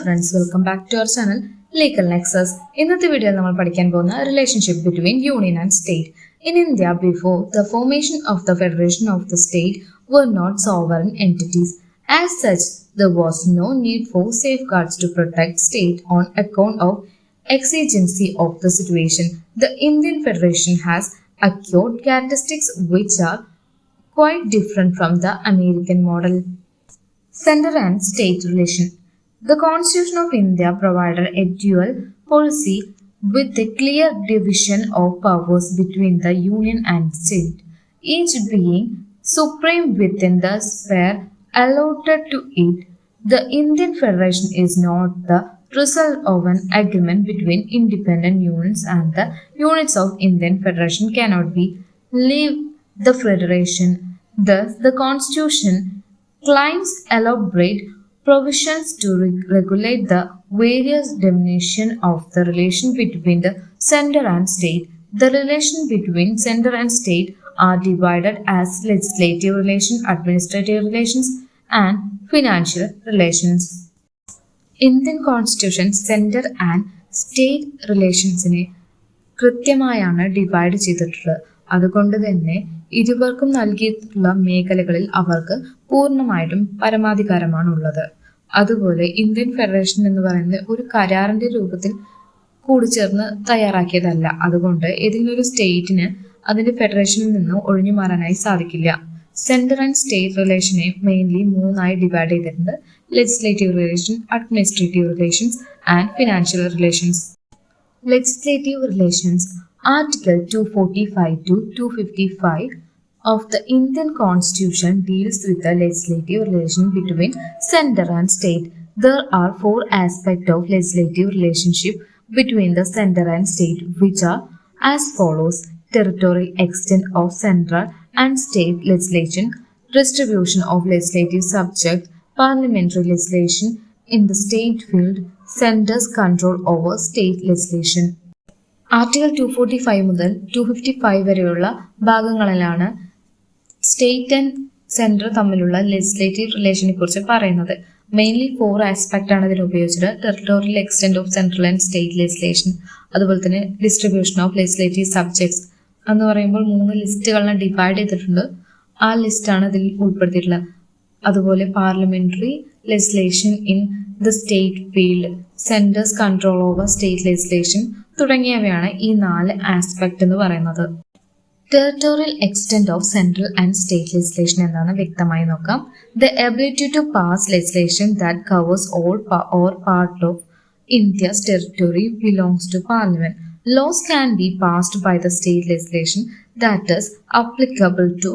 friends, welcome back to our channel Legal Nexus. ഇന്നത്തെ വീഡിയോയിൽ നമ്മൾ പഠിക്കാൻ പോകുന്ന relationship between union and state. In India, before the formation of the Federation of the State were not sovereign entities. As such, there was no need for safeguards to protect state on account of exigency of the situation. The Indian Federation has acquired characteristics which are quite different from the American model. Center and state relation. The Constitution of India provided a dual policy with a clear division of powers between the union and state, each being supreme within the sphere allotted to it. The Indian Federation is not the result of an agreement between independent units, and the units of Indian Federation cannot be leave the Federation. Thus, the Constitution claims elaborate provisions to regulate the various dimensions of the relation between the center and state. The relation between center and state are divided as legislative relations, administrative relations, and financial relations. Indian constitution centre and state റിലേഷൻസിനെ കൃത്യമായാണ് divide ചെയ്തിട്ടുള്ളത്. അതുകൊണ്ട് തന്നെ ഇരുവർക്കും നൽകിയിട്ടുള്ള മേഖലകളിൽ അവർക്ക് പൂർണ്ണമായിട്ടും പരമാധികാരമാണുള്ളത്. അതുപോലെ ഇന്ത്യൻ ഫെഡറേഷൻ എന്ന് പറയുന്നത് ഒരു കരാറിന്റെ രൂപത്തിൽ കൂടിച്ചേർന്ന് തയ്യാറാക്കിയതല്ല. അതുകൊണ്ട് ഏതെങ്കിലും ഒരു സ്റ്റേറ്റിന് അതിന്റെ ഫെഡറേഷനിൽ നിന്ന് ഒഴിഞ്ഞു മാറാനായി സാധിക്കില്ല. സെൻട്രൽ ആൻഡ് സ്റ്റേറ്റ് റിലേഷനെ മെയിൻലി മൂന്നായി ഡിവൈഡ് ചെയ്തിട്ടുണ്ട്: legislative relation, administrative relations and financial relations. Legislative relations. Article 245 to 255 of the Indian Constitution deals with the legislative relation between center and state. There are four aspects of legislative relationship between the center and state, which are as follows: territorial extent of central and state legislation, distribution of legislative subject, parliamentary legislation in the state field, center's control over state legislation. Article 245 മുതൽ 255 വരെയുള്ള ഭാഗങ്ങളിലാണ് state and central തമ്മിലുള്ള legislative റിലേഷനെ കുറിച്ച് പറയുന്നത്. Mainly 4 aspect ആണ് ഇതിൽ ഉപയോഗിച്ചത്: territorial extent of central and state legislation, അതുപോലെ തന്നെ ഡിസ്ട്രിബ്യൂഷൻ ഓഫ് ലെജിസ്ലേറ്റീവ് സബ്ജക്ട്സ് എന്ന് പറയുമ്പോൾ 3 ലിസ്റ്റുകളെ ഡിവൈഡ് ചെയ്തിട്ടുണ്ട്. ആ ലിസ്റ്റാണ് ഇതിൽ ഉൾപ്പെടുത്തിയിട്ടുള്ളത്. അതുപോലെ parliamentary legislation in the state field, centre's control over state legislation തുടങ്ങിയവയാണ് ഈ 4 ആസ്പെക്ട് എന്ന് പറയുന്നത്. Territorial extent of central and state legislation എന്താണെന്ന് വ്യക്തമായി നോക്കാം. The ability to pass legislation that covers all or part of India's territory belongs to parliament. Laws can be passed by the state legislation that is applicable to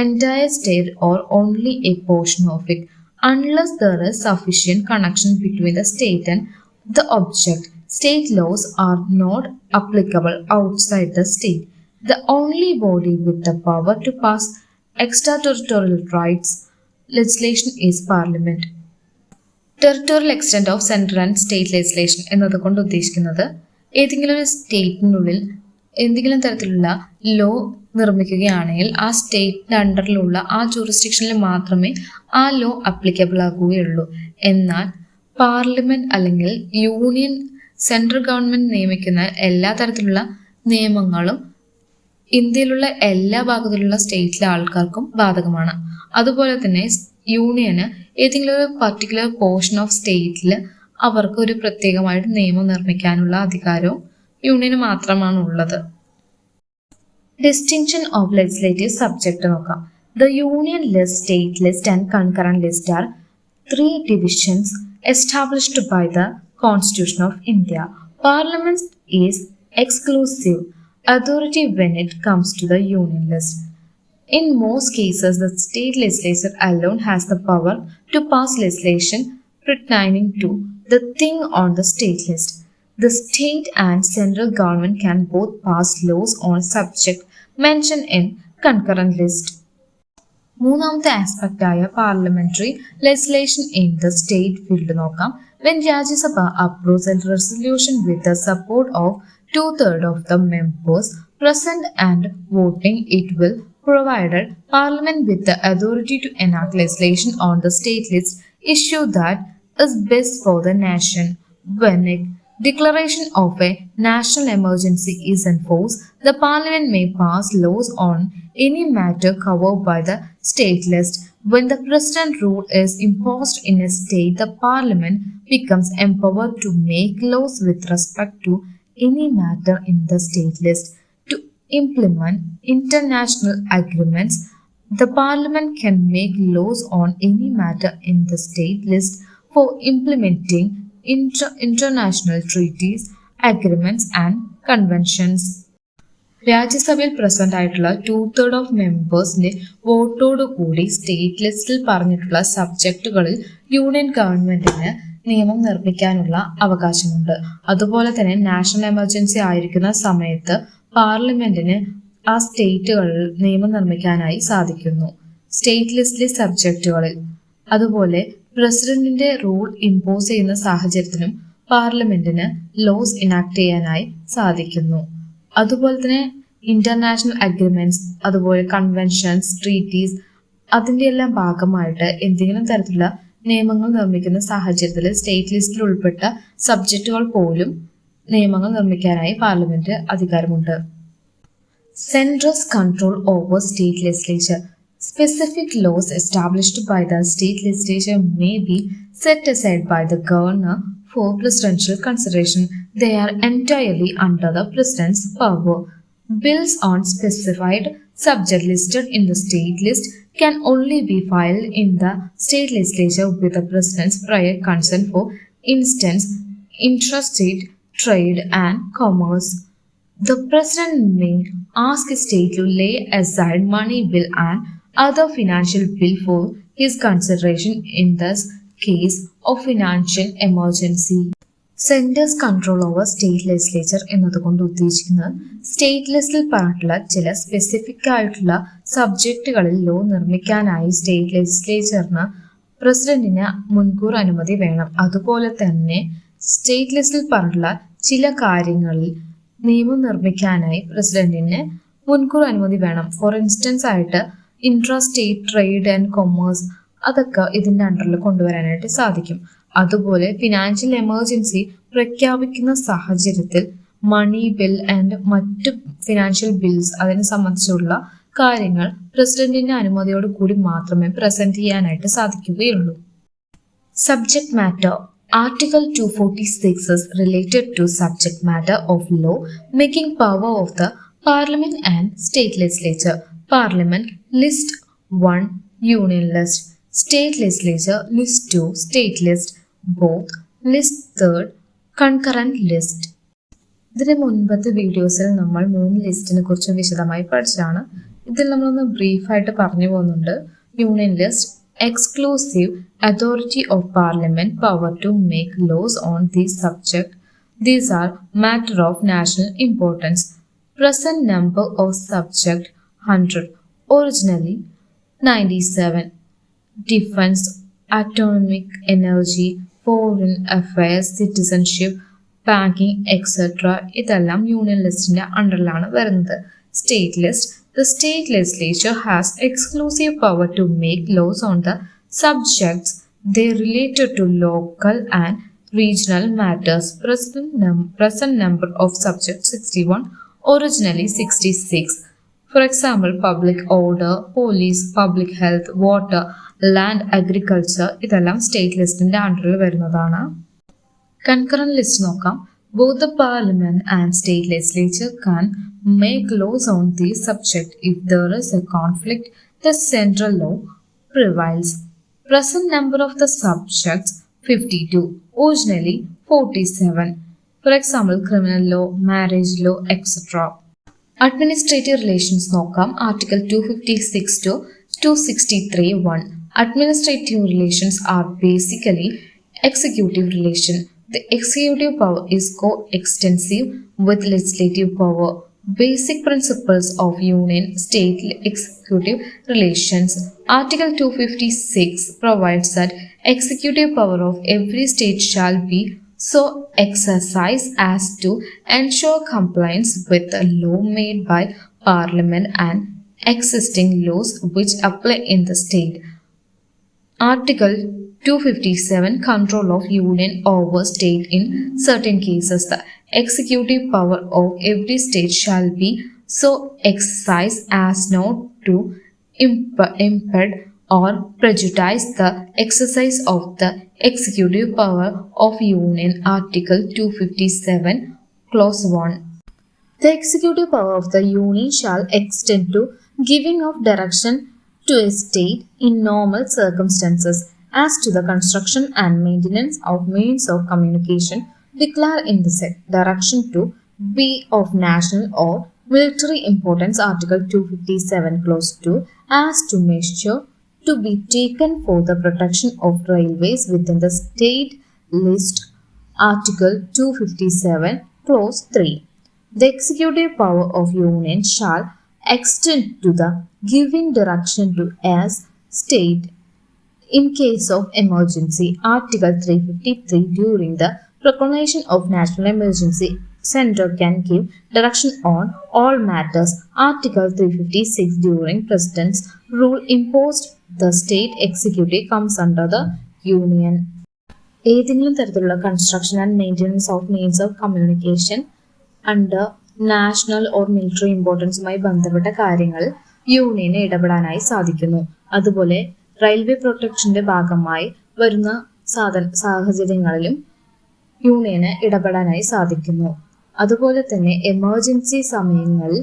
entire state or only a portion of it, unless there is sufficient connection between the state and the object. State laws are not applicable outside the state. The only body with the power to pass extraterritorial rights legislation is Parliament. Territorial extent of central and state legislation എന്നതുകൊണ്ട് ഉദ്ദേശിക്കുന്നത് ഏതെങ്കിലും ഒരു സ്റ്റേറ്റിനുള്ളിൽ എന്തെങ്കിലും തരത്തിലുള്ള law നിർമ്മിക്കുകയാണെങ്കിൽ ആ സ്റ്റേറ്റിന്റെ അണ്ടറിലുള്ള ആ ജൂറിസ്ഡിക്ഷനിൽ മാത്രമേ ആ ലോ അപ്ലിക്കബിൾ ആകുകയുള്ളൂ. എന്നാൽ പാർലമെന്റ് അല്ലെങ്കിൽ യൂണിയൻ സെൻട്രൽ ഗവൺമെന്റ് നിയമിക്കുന്ന എല്ലാ തരത്തിലുള്ള നിയമങ്ങളും ഇന്ത്യയിലുള്ള എല്ലാ ഭാഗത്തിലുള്ള സ്റ്റേറ്റിലെ ആൾക്കാർക്കും ബാധകമാണ്. അതുപോലെ തന്നെ യൂണിയന് ഏതെങ്കിലും ഒരു പർട്ടിക്കുലർ പോർഷൻ ഓഫ് സ്റ്റേറ്റിൽ അവർക്ക് ഒരു പ്രത്യേകമായിട്ട് നിയമം നിർമ്മിക്കാനുള്ള അധികാരവും യൂണിയന് മാത്രമാണ് ഉള്ളത്. ഡിസ്റ്റിങ്ഷൻ ഓഫ് ലെജിസ്ലേറ്റീവ് സബ്ജക്ട് നോക്കാം. The union list, state list and concurrent list are 3 divisions established by the Constitution of India. Parliament is exclusive authority when it comes to the union list. In most cases, the state legislature alone has the power to pass legislation pertaining to the thing on the state list. The state and central government can both pass laws on subject mentioned in concurrent list. മൂന്നാമത്തെ aspect ആയ parliamentary legislation in the state field നോക്കാം. When Rajya Sabha approves a resolution with the support of 2/3 of the members present and voting, it will provide Parliament with the authority to enact legislation on the state list, issue that is best for the nation. When a declaration of a national emergency is enforced, the Parliament may pass laws on any matter covered by the state list. When the President rule is imposed in a state, the Parliament becomes empowered to make laws with respect to any matter in the state list. To implement international agreements, the Parliament can make laws on any matter in the state list for implementing international treaties, agreements and conventions. രാജ്യസഭയിൽ present ആയിട്ടുള്ള 2/3 of മെമ്പേഴ്സിന്റെ വോട്ടോടു കൂടി state ലിസ്റ്റിൽ പറഞ്ഞിട്ടുള്ള സബ്ജക്റ്റുകളിൽ union ഗവൺമെന്റിന് നിയമം നിർമ്മിക്കാനുള്ള അവകാശമുണ്ട്. അതുപോലെ തന്നെ നാഷണൽ എമർജൻസി ആയിരിക്കുന്ന സമയത്ത് പാർലമെന്റിന് ആ സ്റ്റേറ്റുകളിൽ നിയമം നിർമ്മിക്കാനായി സാധിക്കുന്നു. സ്റ്റേറ്റ് ലിസ്റ്റിലെ സബ്ജക്റ്റുകളിൽ അതുപോലെ പ്രസിഡന്റിന്റെ റൂൾ ഇമ്പോസ് ചെയ്യുന്ന സാഹചര്യത്തിലും പാർലമെന്റിന് ലോസ് ഇനാക്ട് ചെയ്യാനായി സാധിക്കുന്നു. അതുപോലെ തന്നെ ഇന്റർനാഷണൽ അഗ്രിമെന്റ്സ്, അതുപോലെ കൺവെൻഷൻസ്, ട്രീറ്റീസ്, അതിൻ്റെ എല്ലാം ഭാഗമായിട്ട് എന്തെങ്കിലും തരത്തിലുള്ള നിയമങ്ങൾ നിർമ്മിക്കുന്ന സാഹചര്യത്തിൽ സ്റ്റേറ്റ് ലിസ്റ്റിൽ ഉൾപ്പെട്ട സബ്ജക്റ്റുകൾ പോലും നിയമങ്ങൾ നിർമ്മിക്കാനായി പാർലമെന്റ് അധികാരമുണ്ട്. സെൻട്രൽ's control over state legislature. Specific laws established by the state legislature may be set aside by the governor for presidential consideration. They are entirely under the president's power. Bills on specified subject listed in the state list can only be filed in the state legislature with the president's prior consent. For instance, interstate trade and commerce. The president may ask a state to lay aside money bill and other financial bill for his consideration in the case of financial emergency. Centres control over state legislature എന്നതുകൊണ്ട് ഉദ്ദേശിക്കുന്നത് state ലിസ്റ്റിൽ പറഞ്ഞിട്ടുള്ള ചില specific ആയിട്ടുള്ള സബ്ജക്റ്റുകളിൽ law നിർമ്മിക്കാനായി state ലെജിസ്ലേച്ചറിന് പ്രസിഡന്റിന് മുൻകൂർ അനുമതി വേണം. അതുപോലെ തന്നെ സ്റ്റേറ്റ് ലിസ്റ്റിൽ പറഞ്ഞിട്ടുള്ള ചില കാര്യങ്ങളിൽ നിയമം നിർമ്മിക്കാനായി പ്രസിഡന്റിന് മുൻകൂർ അനുമതി വേണം. ഫോർ ഇൻസ്റ്റൻസ് ആയിട്ട് ഇൻട്രാ-സ്റ്റേറ്റ് ട്രേഡ് ആൻഡ് കൊമേഴ്സ്, അതൊക്കെ ഇതിൻ്റെ അണ്ടറിൽ കൊണ്ടുവരാനായിട്ട് സാധിക്കും. അതുപോലെ ഫിനാൻഷ്യൽ എമർജൻസി പ്രഖ്യാപിക്കുന്ന സാഹചര്യത്തിൽ മണി ബിൽ ആൻഡ് മറ്റ് ഫിനാൻഷ്യൽ ബിൽസ് അതിനെ സംബന്ധിച്ചുള്ള കാര്യങ്ങൾ പ്രസിഡന്റിന്റെ അനുമതിയോട് കൂടി മാത്രമേ പ്രസന്റ് ചെയ്യാനായിട്ട് സാധിക്കുകയുള്ളൂ. Subject matter. Article 246 is related to subject matter of law making power of the Parliament and State Legislature. Parliament List 1 Union List, State Legislature List 2 State List, both List 3rd Concurrent List. ഇതിന് മുൻപത്തെ വീഡിയോസിൽ നമ്മൾ 3 ലിസ്റ്റിനെ കുറിച്ച് വിശദമായി പഠിച്ചാണ്. ഇതിൽ നമ്മളൊന്ന് ബ്രീഫായിട്ട് പറഞ്ഞു പോകുന്നുണ്ട്. Union list, exclusive authority of Parliament power to make laws on this subject. These are matter of national importance. Present number of subject 100. Originally 97. Defense, atomic energy, foreign affairs, citizenship, banking, etc. ഇതെല്ലാം union ലിസ്റ്റിന്റെ അണ്ടറിലാണ് വരുന്നത്. State list. The state legislature has exclusive power to make laws on the subjects they related to local and regional matters. Present number of subjects 61, originally 66. For example, public order, police, public health, water, land, agriculture ഇതെല്ലാം state ലിസ്റ്റിന്റെ അണ്ടറിൽ വരുന്നതാണ്. Concurrent list നോക്കാം. Both the Parliament and State Legislature can make laws on this subject. If there is a conflict, the central law prevails. Present number of the subjects 52, originally 47. For example, criminal law, marriage law, etc. Administrative relations നോക്കാം. Article 256 to 263(1). Administrative relations are basically executive relation. The executive power is co-extensive with legislative power. Basic principles of union-state executive relations. Article 256 provides that executive power of every state shall be so exercised as to ensure compliance with the law made by Parliament and existing laws which apply in the state. Article 257 Control of Union over state in certain cases. The executive power of every state shall be so exercised as not to impede or prejudice the exercise of the executive power of Union. Article 257 Clause 1. The executive power of the Union shall extend to giving of direction to a state in normal circumstances as to the construction and maintenance of means of communication declared in the said direction to be of national or military importance. Article 257 Clause 2 as to measure to be taken for the protection of railways within the state list. Article 257 Clause 3. The executive power of Union shall extend to the giving direction to as state in case of emergency. Article 353. During the proclamation of national emergency, Centre can give direction on all matters. Article 356. During President's rule imposed, the state executive comes under the Union. ഏതെങ്കിലും തരത്തിലുള്ള construction and maintenance of means of communication under national or military ഇമ്പോർട്ടൻസുമായി ബന്ധപ്പെട്ട കാര്യങ്ങൾ യൂണിയന് ഇടപെടാനായി സാധിക്കുന്നു. അതുപോലെ railway പ്രൊട്ടക്ഷന്റെ ഭാഗമായി വരുന്ന സാഹചര്യങ്ങളിലും യൂണിയന് ഇടപെടാനായി സാധിക്കുന്നു. അതുപോലെ തന്നെ എമർജൻസി സമയങ്ങളിൽ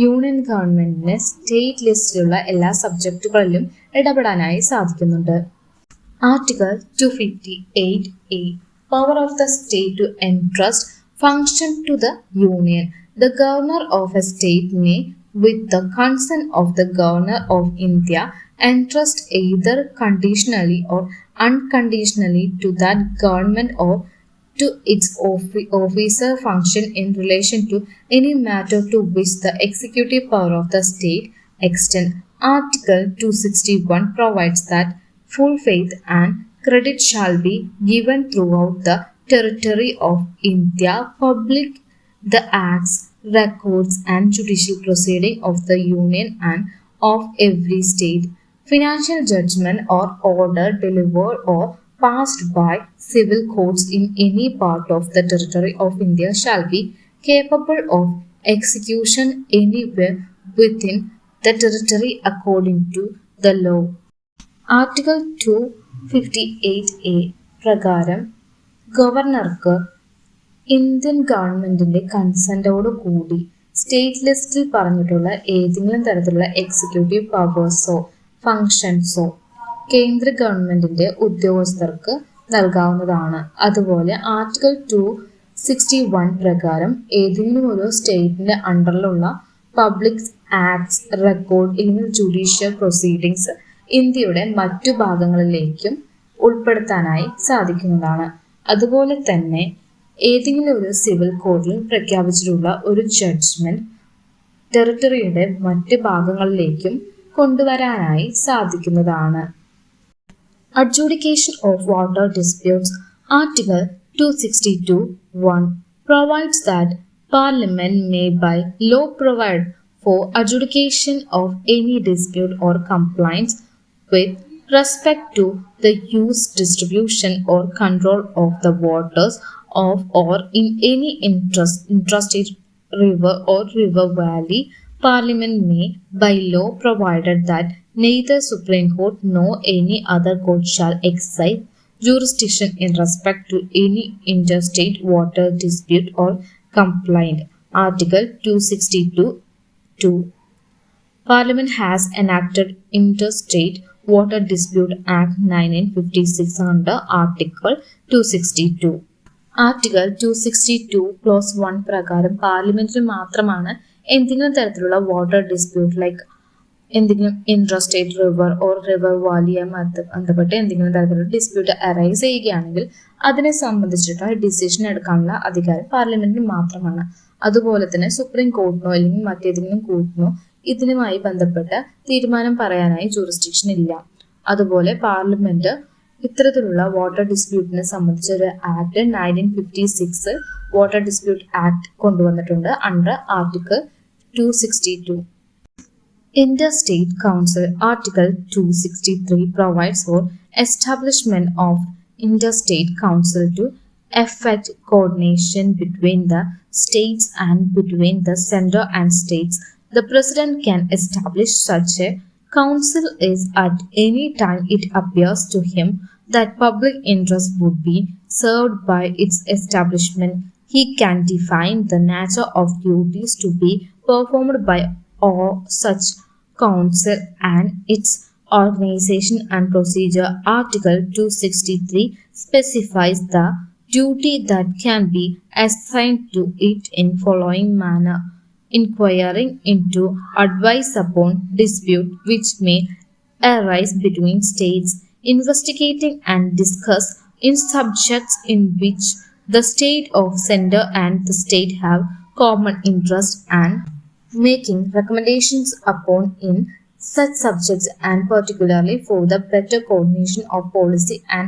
യൂണിയൻ ഗവൺമെന്റിന് സ്റ്റേറ്റ് ലിസ്റ്റിലുള്ള എല്ലാ സബ്ജക്റ്റുകളിലും ഇടപെടാനായി സാധിക്കുന്നുണ്ട്. Article 258A. Power of the state to entrust function to the Union. The governor of a state may, with the consent of the governor of India, entrust either conditionally or unconditionally to that government or to its officer function in relation to any matter to which the executive power of the state extend. Article 261 provides that full faith and credit shall be given throughout the territory of India, public the acts, records and judicial proceeding of the Union and of every state. Financial judgment or order delivered or passed by civil courts in any part of the territory of India shall be capable of execution anywhere within the territory according to the law. Article 258A പ്രകാരം ഗവർണർക്ക് Indian ഗവൺമെന്റിന്റെ കൺസെന്റോട് കൂടി state ലിസ്റ്റിൽ പറഞ്ഞിട്ടുള്ള ഏതെങ്കിലും തരത്തിലുള്ള executive പവേഴ്സോ ഫങ്ഷൻസോ കേന്ദ്ര ഗവൺമെന്റിന്റെ ഉദ്യോഗസ്ഥർക്ക് നൽകാവുന്നതാണ്. അതുപോലെ ആർട്ടിക്കിൾ 261 പ്രകാരം ഏതെങ്കിലും ഒരു സ്റ്റേറ്റിന്റെ അണ്ടറിലുള്ള പബ്ലിക് ആക്ട്സ്, റെക്കോർഡ് അല്ലെങ്കിൽ ജുഡീഷ്യൽ പ്രൊസീഡിങ്സ് ഇന്ത്യയുടെ മറ്റു ഭാഗങ്ങളിലേക്കും ഉൾപ്പെടുത്താനായി സാധിക്കുന്നതാണ്. അതുപോലെ തന്നെ ഏതെങ്കിലും ഒരു സിവിൽ കോഡിൽ പ്രഖ്യാപിച്ചിട്ടുള്ള ഒരു ജഡ്ജ്മെന്റ് ടെറിട്ടറിയുടെ മറ്റ് ഭാഗങ്ങളിലേക്കും കൊണ്ടുവരാനായി സാധിക്കുന്നതാണ്. Adjudication of water disputes. Article 262(1) provides that Parliament may by law provide for adjudication of any dispute or complaints with respect to the use, distribution or control of the waters of or in any intrastate river or river valley. Parliament may by law provided that neither Supreme Court nor any other court shall exercise jurisdiction in respect to any interstate water dispute or complaint. Article 262(2). Parliament has enacted Interstate Water Dispute Act 1956 under Article 262. Article 262 Clause 1 പ്രകാരം പാർലമെന്റിന് മാത്രമാണ് എന്തെങ്കിലും തരത്തിലുള്ള water dispute like എന്തെങ്കിലും interstate river or river വാലിയുമായി ബന്ധപ്പെട്ട് എന്തെങ്കിലും തരത്തിലുള്ള dispute arise ചെയ്യുകയാണെങ്കിൽ അതിനെ സംബന്ധിച്ചിട്ട് ഡിസിഷൻ എടുക്കാനുള്ള അധികാരം പാർലമെന്റിന് മാത്രമാണ്. അതുപോലെ തന്നെ സുപ്രീം കോർട്ടിനോ അല്ലെങ്കിൽ മറ്റേതെങ്കിലും കോർട്ടിനോ ഇതിനുമായി ബന്ധപ്പെട്ട തീരുമാനം പറയാനായി ജൂറിസ്ഡിക്ഷൻ ഇല്ല. അതുപോലെ പാർലമെന്റ് ഇത്തരത്തിലുള്ള വാട്ടർ ഡിസ്പ്യൂട്ടിനെ സംബന്ധിച്ച ഒരു ആക്ട് 1956 വാട്ടർ ഡിസ്പ്യൂട്ട് ആക്ട് കൊണ്ടുവന്നിട്ടുണ്ട് under article 262. Interstate Council. Article 263 provides for establishment of interstate council to effect coordination between the states and between the center and states. The president can establish such a council is at any time it appears to him that public interest would be served by its establishment. He can define the nature of duties to be performed by all such council and its organization and procedure. Article 263 specifies the duty that can be assigned to it in following manner: inquiring into, advice upon dispute which may arise between states, investigating and discuss in subjects in which the state of sender and the state have common interest, and making recommendations upon in such subjects, and particularly for the better coordination of policy and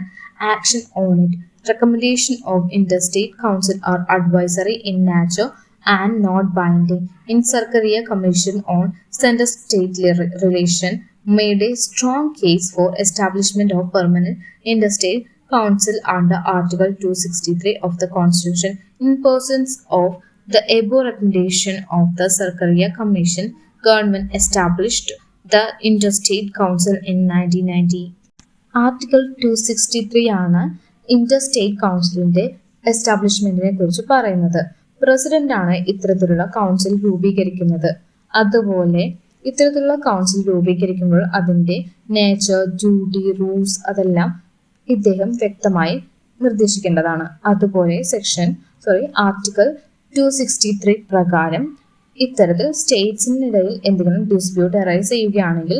action on it. Recommendation of interstate council are advisory in nature and not binding. In Sarkaria Commission on Center-State Relation made a strong case for establishment of permanent interstate council under Article 263 of the Constitution. In persons of the above recommendation of the Sarkaria Commission, government established the Interstate Council in 1990. Article 263 ആണ് interstate കൗൺസിലിന്റെ എസ്റ്റാബ്ലിഷ്മെന്റിനെ കുറിച്ച് പറയുന്നത്. President ആണ് ഇത്തരത്തിലുള്ള council രൂപീകരിക്കുന്നത്. അതുപോലെ ഇത്തരത്തിലുള്ള council രൂപീകരിക്കുമ്പോൾ അതിന്റെ നേച്ചർ, ഡ്യൂട്ടി, റൂൾസ് അതെല്ലാം ഇദ്ദേഹം വ്യക്തമായി നിർദ്ദേശിക്കേണ്ടതാണ്. അതുപോലെ ആർട്ടിക്കിൾ 263 പ്രകാരം ഇത്തരത്തിൽ സ്റ്റേറ്റ്സിനിടയിൽ എന്തെങ്കിലും ഡിസ്പ്യൂട്ട് അറൈസ് ചെയ്യുകയാണെങ്കിൽ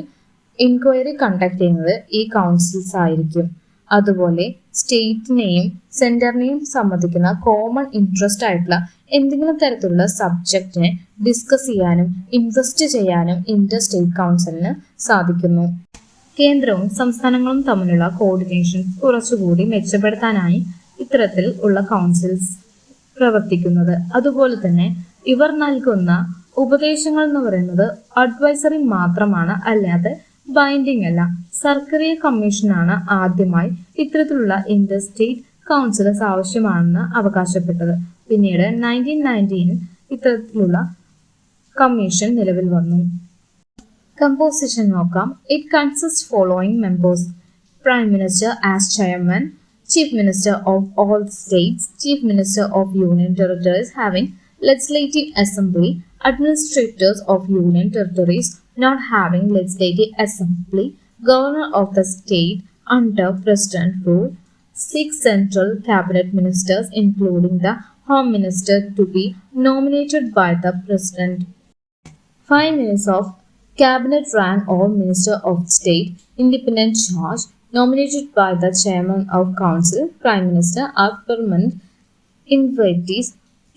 ഇൻക്വയറി കണ്ടക്ട് ചെയ്യുന്നത് ഈ കൗൺസിൽസ് ആയിരിക്കും. അതുപോലെ സ്റ്റേറ്റിനെയും സെന്ററിനെയും സംബന്ധിക്കുന്ന കോമൺ ഇൻട്രസ്റ്റ് ആയിട്ടുള്ള എന്തെങ്കിലും തരത്തിലുള്ള സബ്ജക്റ്റിനെ ഡിസ്കസ് ചെയ്യാനും ഇൻവെസ്റ്റ് ചെയ്യാനും ഇന്റർ സ്റ്റേറ്റ് കൗൺസിലിന് സാധിക്കുന്നു. കേന്ദ്രവും സംസ്ഥാനങ്ങളും തമ്മിലുള്ള കോർഡിനേഷൻ കുറച്ചുകൂടി മെച്ചപ്പെടുത്താനായി ഇത്തരത്തിൽ ഉള്ള കൗൺസിൽസ് പ്രവർത്തിക്കുന്നത്. അതുപോലെ തന്നെ ഇവർ നൽകുന്ന ഉപദേശങ്ങൾ എന്ന് പറയുന്നത് അഡ്വൈസറി മാത്രമാണ്, അല്ലാതെ ബൈൻഡിങ് അല്ല. സർക്കാരിയ കമ്മീഷനാണ് ആദ്യമായി ഇത്തരത്തിലുള്ള ഇന്റർ സ്റ്റേറ്റ് കൗൺസിൽസ് ആവശ്യമാണെന്ന് അവകാശപ്പെട്ടത്. പിന്നീട് 1990 ഇത്തരത്തിലുള്ള കമ്മീഷൻ നിലവിൽ വന്നു. കമ്പോസിഷൻ നോക്കാം. It consist following members: prime minister as chairman, chief minister of all States, chief minister of union territories having legislative assembly, administrators of union territories not having legislative assembly, governor of the state under president rule, 6 central cabinet ministers including the home minister to be nominated by the president, 5 ministers of cabinet rank or minister of state independent charge nominated by the chairman of council, prime minister are permanent invitees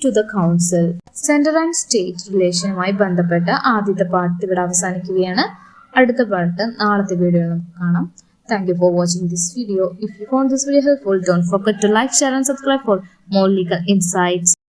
to the council. Central and state റിലേഷനുമായി ബന്ധപ്പെട്ട ആദ്യത്തെ part ഇവിടെ അവസാനിക്കുകയാണ്. അടുത്ത part നാളത്തെ വീഡിയോയിൽ നമുക്ക് കാണാം. Thank you for watching this video. If you found this video helpful, don't forget to like, share and subscribe for more legal insights.